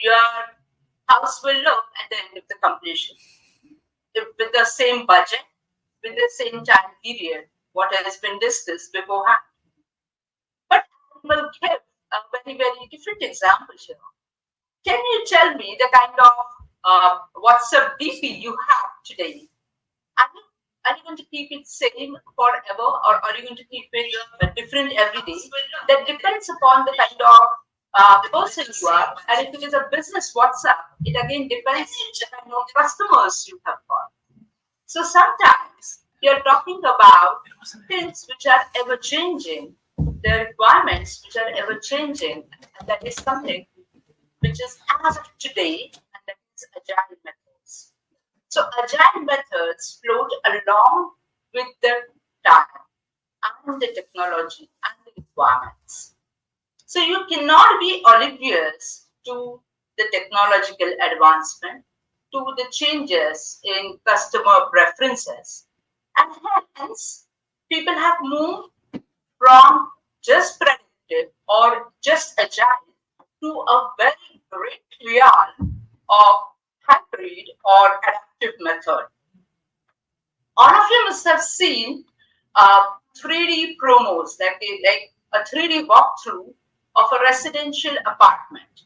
your house will look at the end of the completion. With the same budget, with the same time period, what has been discussed beforehand. But I will give a very, very different example here. Can you tell me the kind of WhatsApp DP you have today? Are you, are you going to keep it same forever, or are you going to keep it different every day? That depends upon the kind of person you are. And if it is a business WhatsApp, it again depends the kind of customers you have got. So sometimes you're talking about things which are ever changing, the requirements which are ever changing, and that is something which is as of today, and that is agile methods. So agile methods float along with the time and the technology and the requirements. So you cannot be oblivious to the technological advancement, to the changes in customer preferences. And hence, people have moved from just predictive or just agile to a very great realm of hybrid or adaptive method. All of you must have seen 3D promos, like a 3D walkthrough of a residential apartment,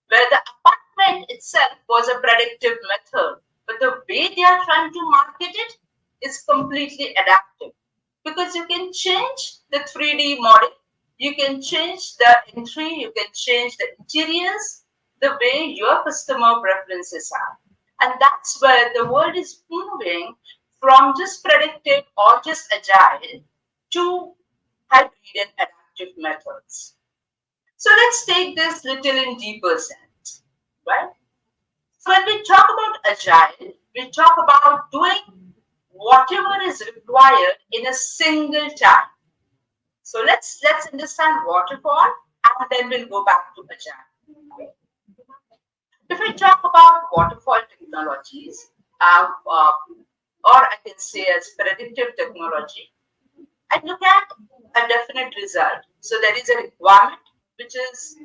where the apartment itself was a predictive method, but the way they are trying to market it is completely adaptive. Because you can change the 3D model, you can change the entry, you can change the interiors the way your customer preferences are. And that's where the world is moving from just predictive or just agile to hybrid and adaptive methods. So let's take this little in deeper sense, right? So when we talk about agile, we talk about doing whatever is required in a single time. So let's understand waterfall and then we'll go back to agile. If we talk about waterfall technologies, or I can say as predictive technology, I look at a definite result. So there is a requirement which is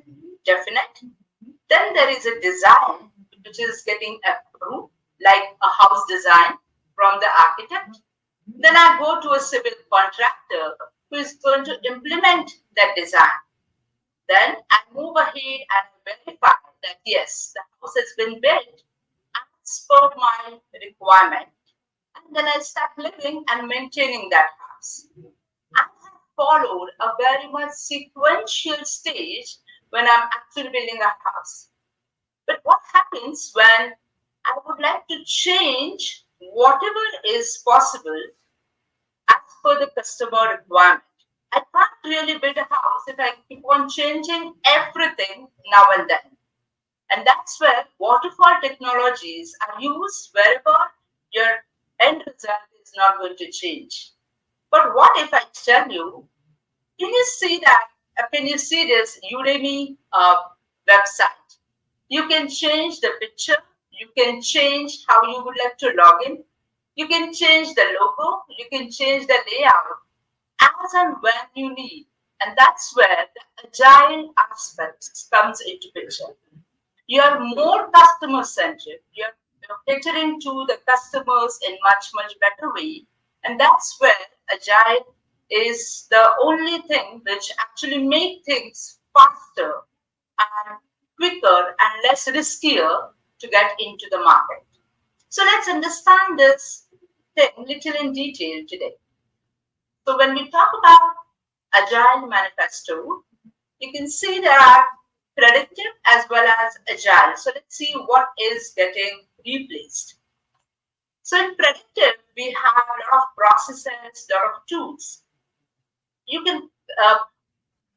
definite. Then there is a design which is getting approved, like a house design from the architect. Then I go to a civil contractor who is going to implement that design. Then I move ahead and verify that yes, the house has been built as per my requirement. And then I start living and maintaining that house. I have followed a very much sequential stage when I'm actually building a house. But what happens when I would like to change whatever is possible as per the customer requirement? I can't really build a house if I keep on changing everything now and then. And that's where waterfall technologies are used wherever your end result is not going to change. But what if I tell you, can you see that? Can you see this Udemy website? You can change the picture. You can change how you would like to log in. You can change the logo. You can change the layout as and when you need. And that's where the agile aspect comes into picture. You are more customer centric. You're catering to the customers in much better way. And that's where agile is the only thing which actually make things faster and quicker and less riskier to get into the market. So let's understand this thing little in detail today. So when we talk about agile manifesto, you can see there are predictive as well as agile. So let's see what is getting replaced. So in predictive, we have a lot of processes, a lot of tools. You can have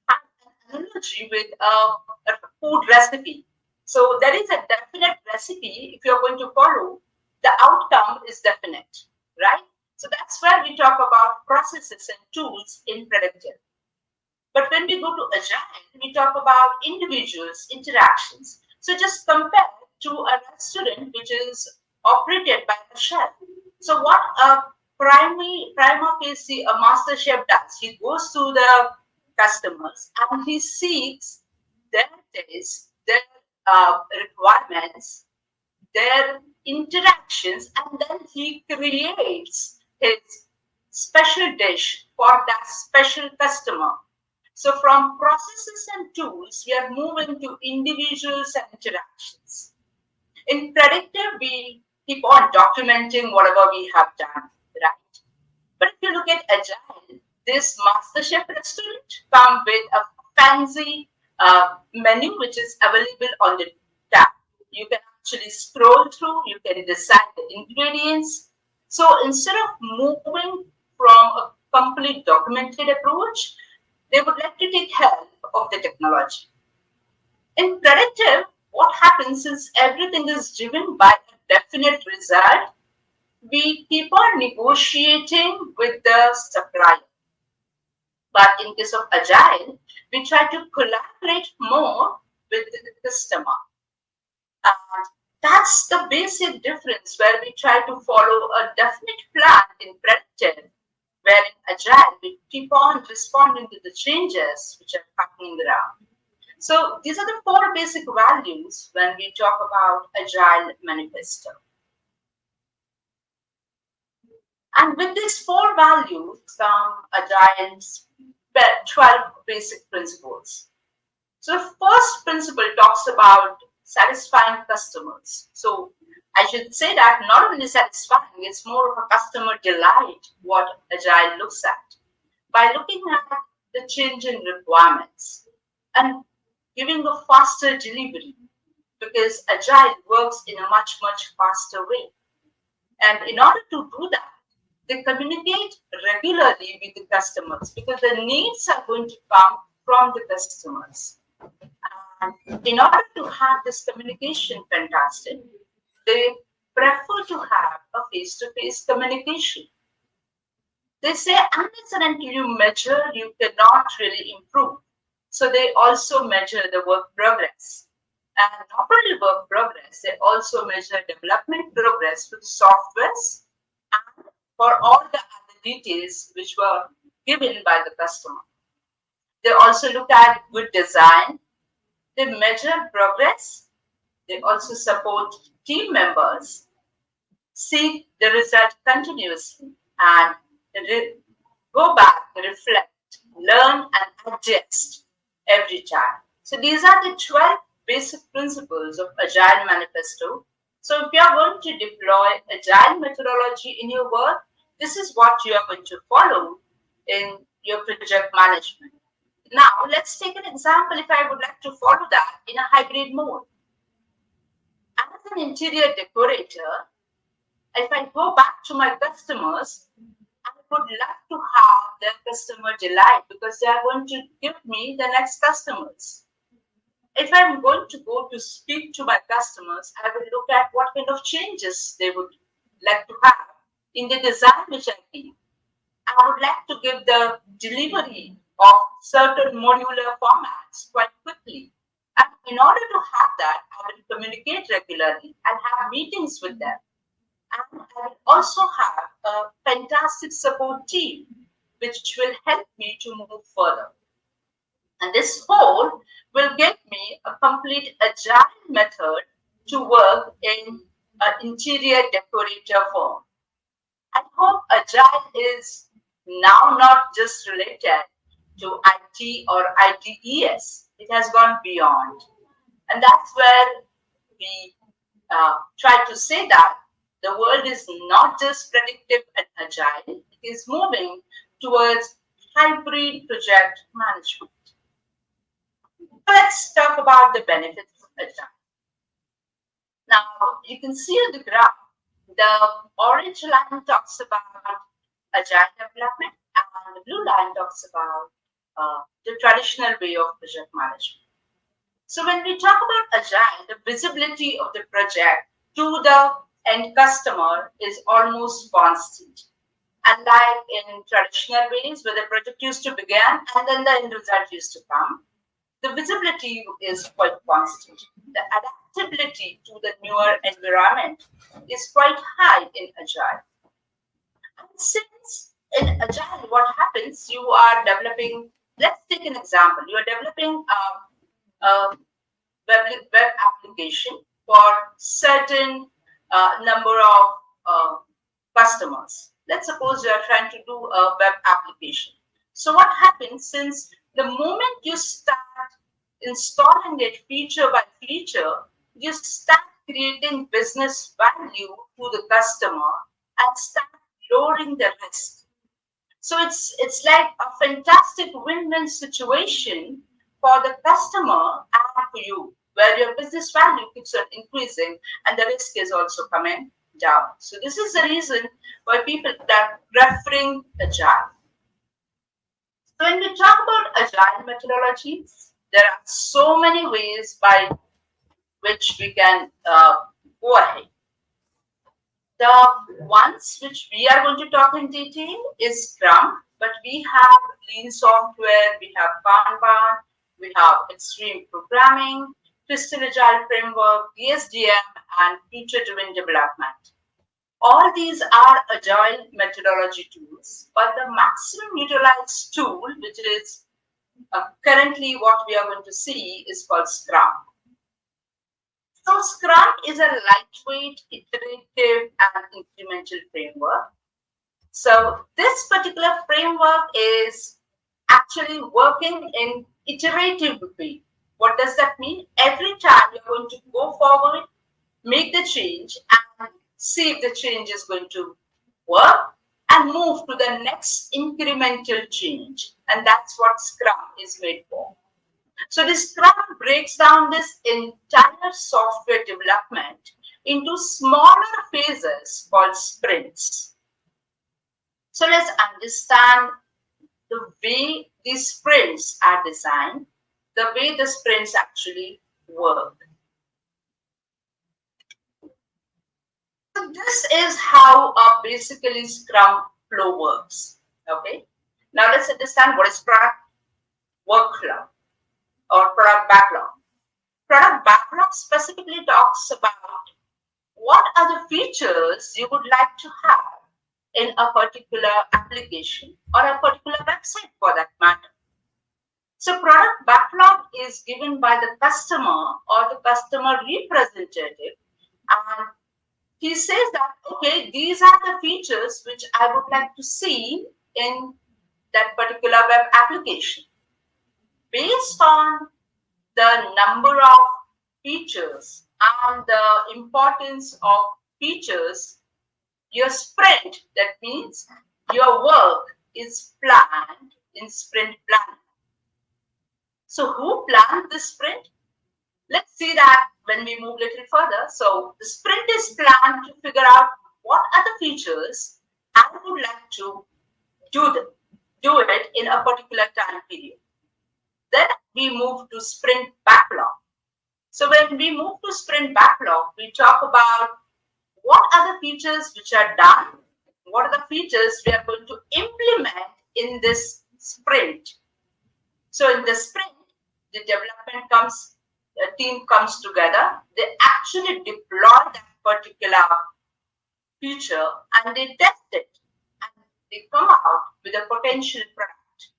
an analogy with a food recipe. So there is a definite recipe. If you're going to follow, the outcome is definite, right? So that's where we talk about processes and tools in predictive. But when we go to agile, we talk about individuals, interactions. So just compare to a restaurant which is operated by a chef. So what a prima facie a master chef does, he goes to the customers and he seeks their taste, their requirements, their interactions, and then he creates his special dish for that special customer. So from processes and tools, we are moving to individuals and interactions. In predictive, we keep on documenting whatever we have done, right? But if you look at Agile, this master chef restaurant come with a fancy menu which is available on the tab. You can actually scroll through, you can decide the ingredients. So instead of moving from a complete documented approach, they would like to take help of the technology. In predictive, what happens is everything is driven by a definite result. We keep on negotiating with the supplier. But in case of Agile, we try to collaborate more with the customer. And that's the basic difference where we try to follow a definite plan in predictive, where in Agile we keep on responding to the changes which are happening around. So these are the four basic values when we talk about Agile Manifesto. And with these four values come Agile's 12 basic principles. So the first principle talks about satisfying customers. So I should say that not only satisfying, it's more of a customer delight what Agile looks at. By looking at the change in requirements and giving a faster delivery, because Agile works in a much, much faster way. And in order to do that, they communicate regularly with the customers because the needs are going to come from the customers. And in order to have this communication fantastic, they prefer to have a face-to-face communication. They say unless and until you measure, you cannot really improve. So they also measure the work progress. And not only work progress, they also measure development progress with softwares and for all the other details which were given by the customer. They also look at good design. They measure progress. They also support team members, seek the result continuously, and go back, reflect, learn, and adjust every time. So these are the 12 basic principles of Agile Manifesto. So if you are going to deploy Agile methodology in your work, this is what you are going to follow in your project management. Now, let's take an example if I would like to follow that in a hybrid mode. As an interior decorator, if I go back to my customers, I would love to have their customer delight because they are going to give me the next customers. If I'm going to go to speak to my customers, I will look at what kind of changes they would like to have in the design which I give. I would like to give the delivery of certain modular formats quite quickly. And in order to have that, I will communicate regularly and have meetings with them. And I will also have a fantastic support team which will help me to move further. And this whole will give me a complete agile method to work in an interior decorator firm. I hope agile is now not just related to IT or ITES. It has gone beyond. And that's where we try to say that the world is not just predictive and agile, it is moving towards hybrid project management. Let's talk about the benefits of agile. Now, you can see on the graph, the orange line talks about agile development and the blue line talks about the traditional way of project management. So when we talk about agile, the visibility of the project to the end customer is almost constant. Unlike in traditional ways where the project used to begin and then the end result used to come, the visibility is quite constant. The adaptability to the newer environment is quite high in Agile. And since in Agile, what happens, you are developing, let's take an example. You are developing a web application for certain number of customers. Let's suppose you are trying to do a web application. So what happens, since the moment you start installing it feature by feature, you start creating business value to the customer and start lowering the risk. So it's like a fantastic win-win situation for the customer and for you, where your business value keeps on increasing and the risk is also coming down. So this is the reason why people are preferring Agile. So when we talk about Agile methodologies, there are so many ways by which we can go ahead. The ones which we are going to talk in detail is Scrum, but we have Lean software, we have Kanban, we have Extreme Programming, Crystal Agile Framework, DSDM, and Future-Driven Development. All these are Agile methodology tools, but the maximum utilized tool, which is currently what we are going to see, is called Scrum. So Scrum is a lightweight, iterative, and incremental framework. So this particular framework is actually working in iterative way. What does that mean? Every time you're going to go forward, make the change, and see if the change is going to work, and move to the next incremental change. And that's what Scrum is made for. So this Scrum breaks down this entire software development into smaller phases called sprints. So let's understand the way these sprints are designed, the way the sprints actually work. So this is how basically Scrum flow works. Okay. Now let's understand what is product workflow or product backlog. Product backlog specifically talks about what are the features you would like to have in a particular application or a particular website for that matter. So product backlog is given by the customer or the customer representative, and he says that, okay, these are the features which I would like to see in that particular web application. Based on the number of features and the importance of features, your sprint, that means your work, is planned in sprint planning. So who planned this sprint? Let's see that when we move a little further. So the sprint is planned to figure out what are the features I would like to do it in a particular time period. Then we move to sprint backlog. So when we move to sprint backlog, we talk about what are the features which are done, what are the features we are going to implement in this sprint. So in the sprint, the team comes together, they actually deploy that particular feature and they test it, and they come out with a potential product.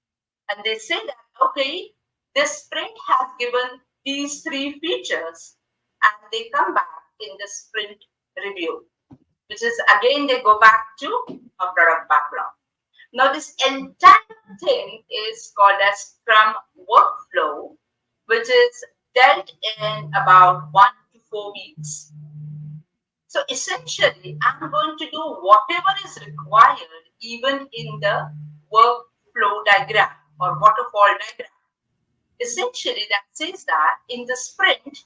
And they say that, okay, this sprint has given these 3 features, and they come back in the sprint review, which is again they go back to a product backlog. Now this entire thing is called as Scrum workflow, which is dealt in about 1 to 4 weeks. So essentially, I'm going to do whatever is required even in the workflow diagram or waterfall diagram. Essentially, that says that in the sprint,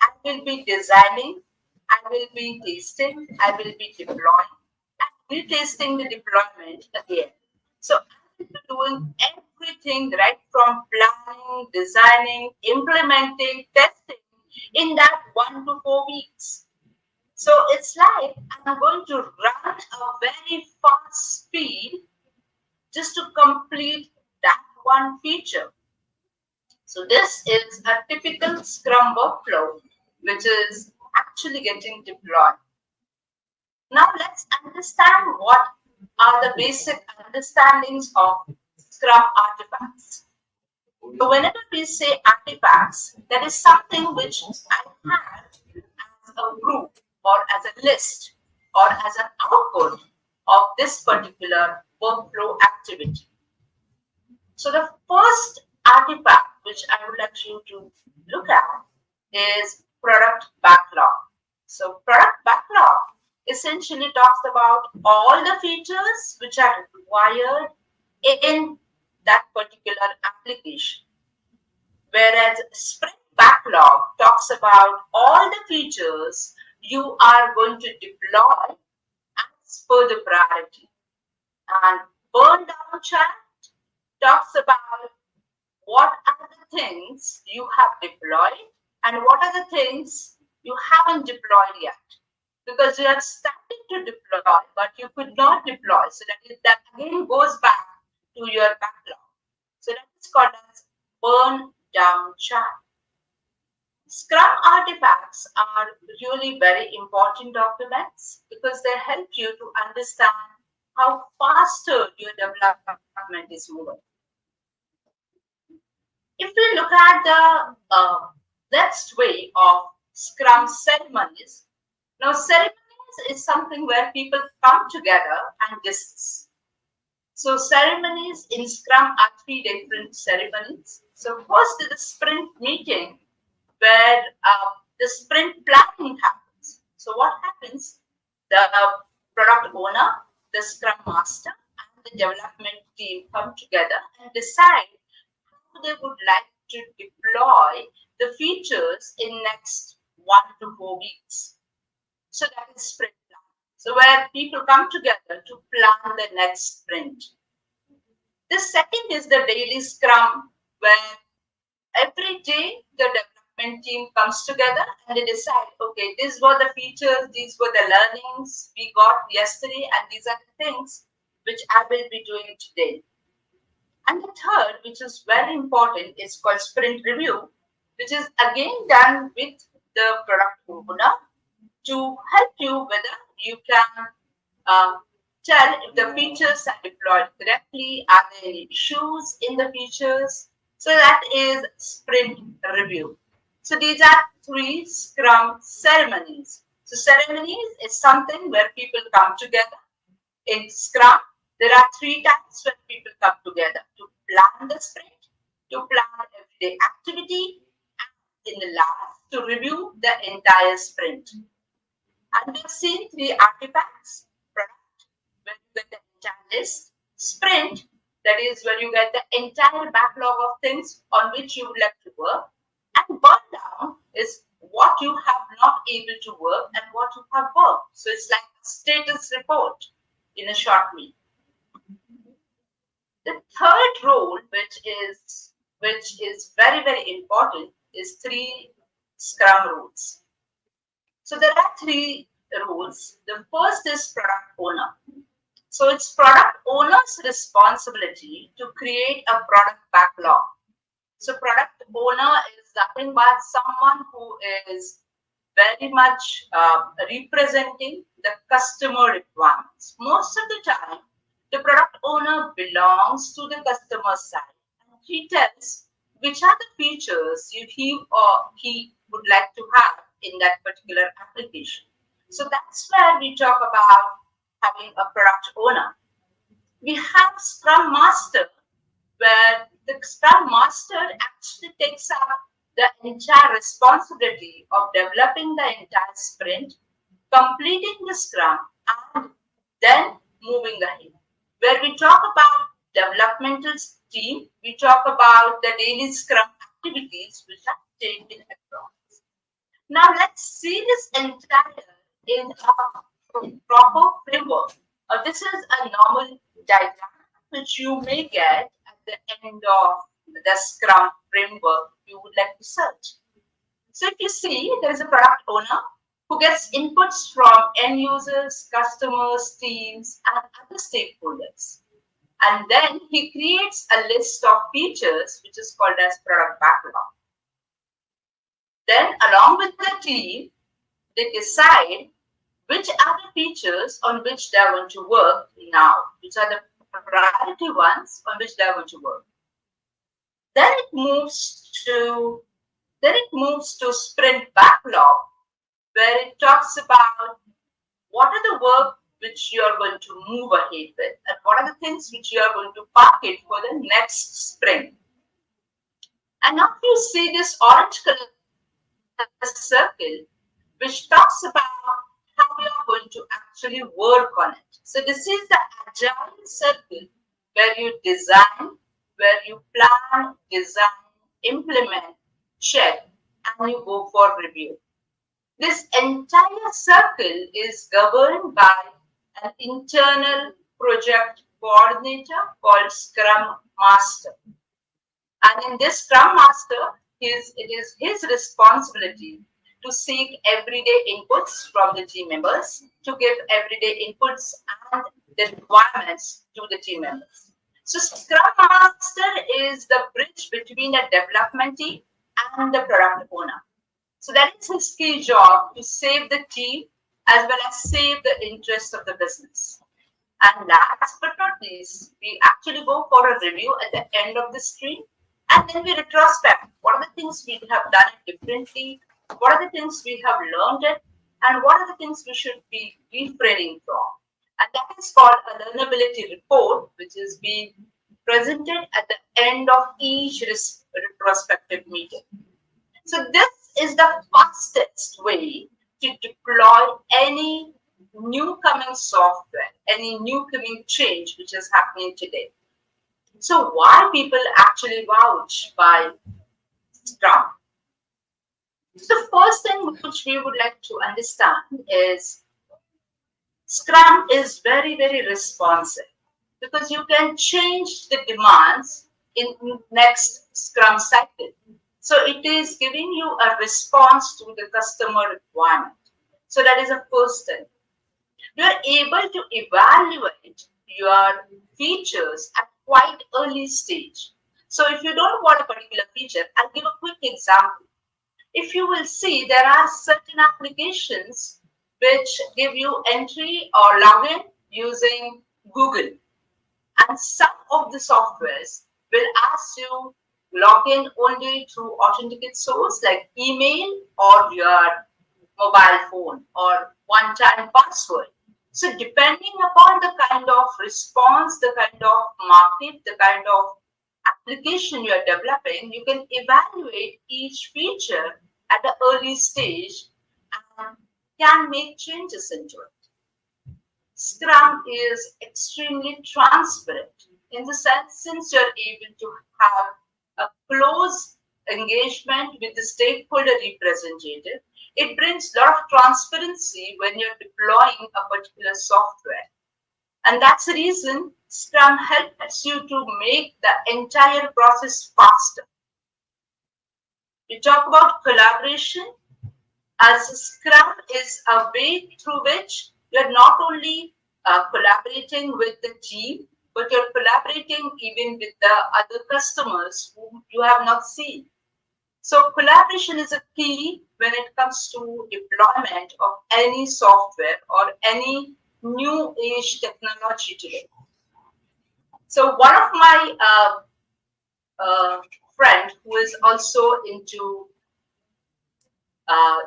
I will be designing, I will be testing, I will be deploying, and retesting the deployment again. So I'm doing everything right from planning, designing, implementing, testing in that 1 to 4 weeks. So it's like I'm going to run a very fast speed just to complete that one feature. So this is a typical Scrum workflow, which is actually getting deployed. Now let's understand what are the basic understandings of Scrum artifacts. So whenever we say artifacts, that is something which I have as a group or as a list or as an output of this particular workflow activity. So the first artifact which I would like you to look at is product backlog. So product backlog essentially talks about all the features which are required in that particular application. Whereas sprint backlog talks about all the features you are going to deploy as per the priority. And burn down chart talks about what are the things you have deployed and what are the things you haven't deployed yet. Because you are starting to deploy, but you could not deploy. So that again goes back to your backlog. So that is called as burn down chart. Scrum artifacts are really very important documents because they help you to understand how faster your development is moving. If we look at the next way of Scrum ceremonies, now ceremonies is something where people come together and discuss. So ceremonies in Scrum are three different ceremonies. So first is the sprint meeting where the sprint planning happens. So what happens? The product owner, the Scrum master, and the development team come together and decide how they would like to deploy the features in next 1 to 4 weeks. So that is sprint plan. So where people come together to plan the next sprint. The second is the daily scrum, where every day the development team comes together and they decide, okay, these were the features, these were the learnings we got yesterday, and these are the things which I will be doing today. And the third, which is very important, is called sprint review, which is again done with the product owner to help you whether you can uh, tell if the features are deployed correctly, are there any issues in the features. So that is sprint review. So these are three Scrum ceremonies. So ceremonies is something where people come together. In Scrum, there are three times when people come together to plan the sprint, to plan everyday activity, and in the last, to review the entire sprint. And we've seen three artifacts: product, where you get the entire list; sprint, that is where you get the entire backlog of things on which you would like to work; and burn down is what you have not able to work and what you have worked. So it's like a status report in a short meal. The third role, which is very very important, is three Scrum rules. So there are three rules. The first is product owner. So it's product owner's responsibility to create a product backlog. So product owner is nothing but someone who is very much representing the customer requirements. Most of the time, the product owner belongs to the customer side and he tells which are the features he or he would like to have in that particular application. So that's where we talk about having a product owner. We have Scrum Master, where the Scrum Master actually takes up the entire responsibility of developing the entire sprint, completing the Scrum, and then moving ahead. Where we talk about developmental team, we talk about the daily Scrum activities which are taken across. Now let's see this entire in a proper framework. This is a normal diagram which you may get at the end of the Scrum framework you would like to search. So if you see, there is a product owner who gets inputs from end users, customers, teams, and other stakeholders. And then he creates a list of features which is called as product backlog. Then along with the team, they decide which are the features on which they are going to work now, which are the priority ones on which they are going to work. Then it moves to sprint backlog, where it talks about what are the work which you are going to move ahead with, and what are the things which you are going to park it for the next sprint. And now you see this orange color circle, which talks about how we are going to actually work on it. So this is the agile circle where you design, where you plan, design, implement, check, and you go for review. This entire circle is governed by an internal project coordinator called Scrum Master. And in this Scrum Master, it is his responsibility to seek everyday inputs from the team members, to give everyday inputs and the requirements to the team members. So Scrum Master is the bridge between a development team and the product owner. So that is his key job, to save the team as well as save the interest of the business. And last but not least, we actually go for a review at the end of the stream, and then we retrospect. What are the things we have done it differently? What are the things we have learned it? And what are the things we should be refraining from? And that is called a learnability report, which is being presented at the end of each retrospective meeting. So this is the fastest way to deploy any new coming software, any new coming change which is happening today. So why people actually vouch by Scrum? So the first thing which we would like to understand is Scrum is very, very responsive, because you can change the demands in next Scrum cycle. So it is giving you a response to the customer requirement. So that is the first thing. You are able to evaluate your features at quite early stage. So if you don't want a particular feature, I'll give a quick example. If you will see, there are certain applications which give you entry or login using Google. And some of the softwares will ask you login only through authenticate source like email or your mobile phone or one-time password. So depending upon the kind of response, the kind of market, the kind of application you are developing, you can evaluate each feature at the early stage and can make changes into it. Scrum is extremely transparent in the sense, since you're able to have a close engagement with the stakeholder representative, it brings a lot of transparency when you're deploying a particular software. And that's the reason Scrum helps you to make the entire process faster. We talk about collaboration, as Scrum is a way through which you're not only collaborating with the team, but you're collaborating even with the other customers whom you have not seen. So collaboration is a key when it comes to deployment of any software or any new age technology today. So one of my friend who is also into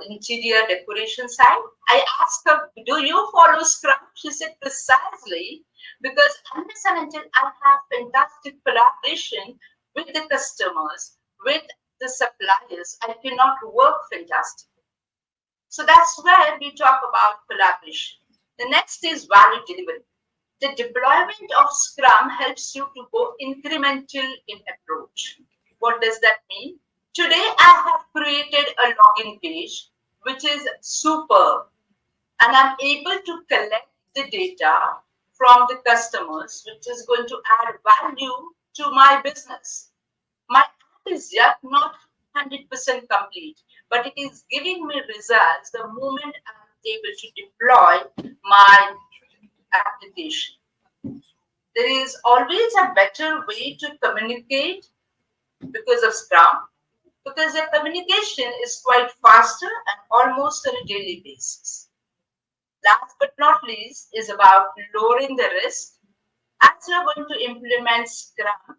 interior decoration side, I asked her, do you follow Scrum? She said, precisely, because unless and until I have fantastic collaboration with the customers, with the suppliers, I cannot work fantastically. So that's where we talk about collaboration. The next is value delivery. The deployment of Scrum helps you to go incremental in approach. What does that mean? Today, I have created a login page, which is superb, and I'm able to collect the data from the customers, which is going to add value to my business. My app is yet not 100% complete, but it is giving me results the moment I'm able to deploy my application. There is always a better way to communicate because of Scrum, because the communication is quite faster and almost on a daily basis. Last but not least is about lowering the risk. As you're going to implement Scrum,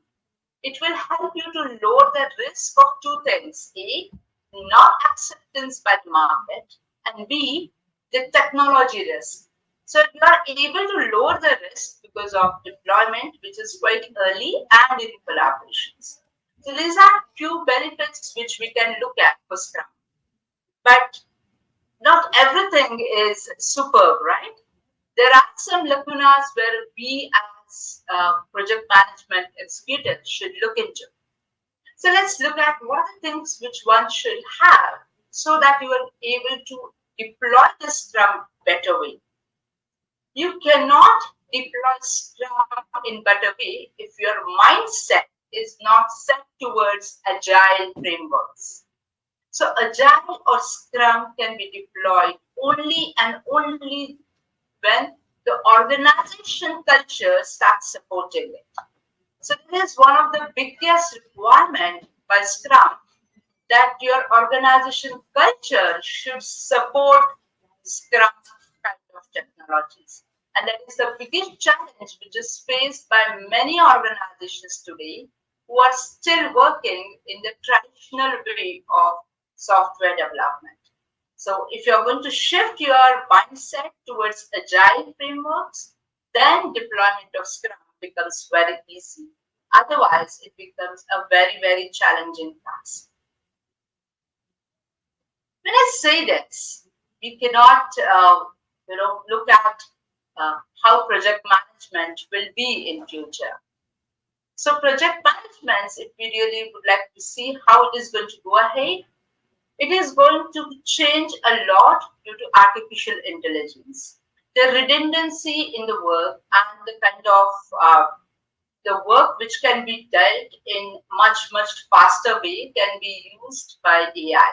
It will help you to lower the risk of two things. A, not acceptance by the market, and B, the technology risk. So you are able to lower the risk because of deployment, which is quite early, and in collaborations. So these are few benefits which we can look at for Scrum. But not everything is superb, right? There are some lacunas where we as project management executives should look into. So let's look at what are the things which one should have so that you are able to deploy the Scrum better way. You cannot deploy Scrum in better way if your mindset is not set towards agile frameworks. So agile or Scrum can be deployed only and only when the organization culture starts supporting it. So this is one of the biggest requirement by Scrum, that your organization culture should support Scrum kind of technologies. And that is the biggest challenge which is faced by many organizations today who are still working in the traditional way of software development. So if you're going to shift your mindset towards agile frameworks, then deployment of Scrum becomes very easy. Otherwise, it becomes a very, very challenging task. When I say this, we cannot, look at how project management will be in future. So project management, if we really would like to see how it is going to go ahead, it is going to change a lot due to artificial intelligence. The redundancy in the work and the kind of the work which can be dealt in much faster way can be used by AI.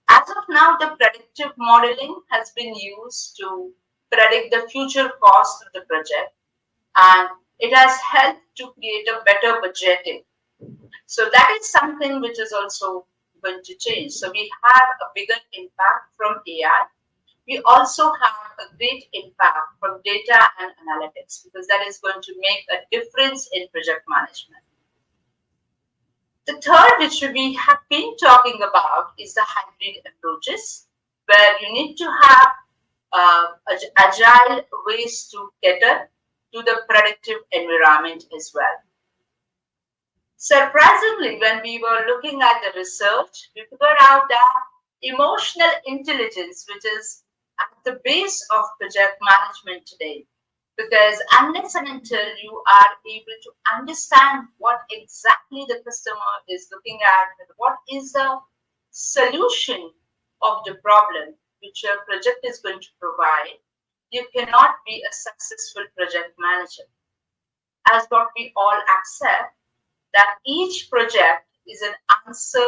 As of now, the predictive modeling has been used to predict the future cost of the project, and it has helped to create a better budgeting. So that is something which is also going to change. So we have a bigger impact from AI. We also have a great impact from data and analytics, because that is going to make a difference in project management. The third, which we have been talking about, is the hybrid approaches, where you need to have agile ways to cater to the predictive environment as well. Surprisingly, when we were looking at the research, we figured out that emotional intelligence, which is at the base of project management today, because unless and until you are able to understand what exactly the customer is looking at and what is the solution of the problem which your project is going to provide, you cannot be a successful project manager. As what we all accept, that each project is an answer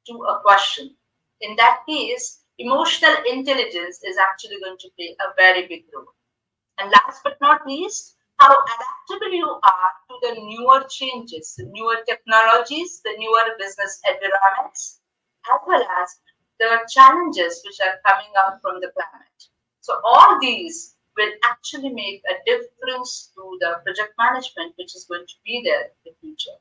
to a question. In that case, emotional intelligence is actually going to play a very big role. And last but not least, how adaptable you are to the newer changes, the newer technologies, the newer business environments, as well as the challenges which are coming up from the climate. So all these will actually make a difference to the project management which is going to be there in the future.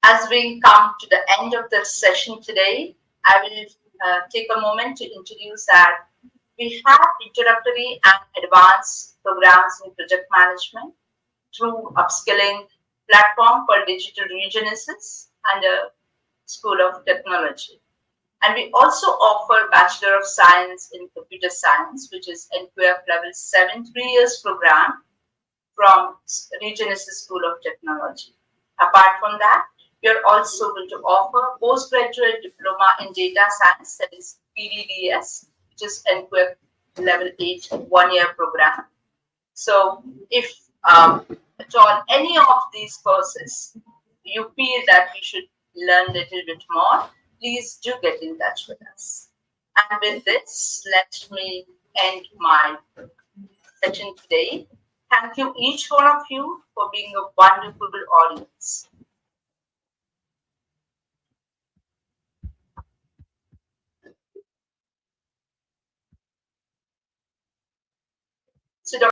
As we come to the end of the session today, I will take a moment to introduce that we have introductory and advanced programs in project management through upskilling platform called Digital Regenesis and a School of Technology. And we also offer Bachelor of Science in Computer Science, which is NQF Level 7, 3 years program from Regenesis School of Technology. Apart from that, we are also going to offer postgraduate diploma in data science, that is PDDS, which is NQF Level 8 1-year program. So if at all any of these courses you feel that we should learn a little bit more, please do get in touch with us. And with this, let me end my session today. Thank you each one of you for being a wonderful audience.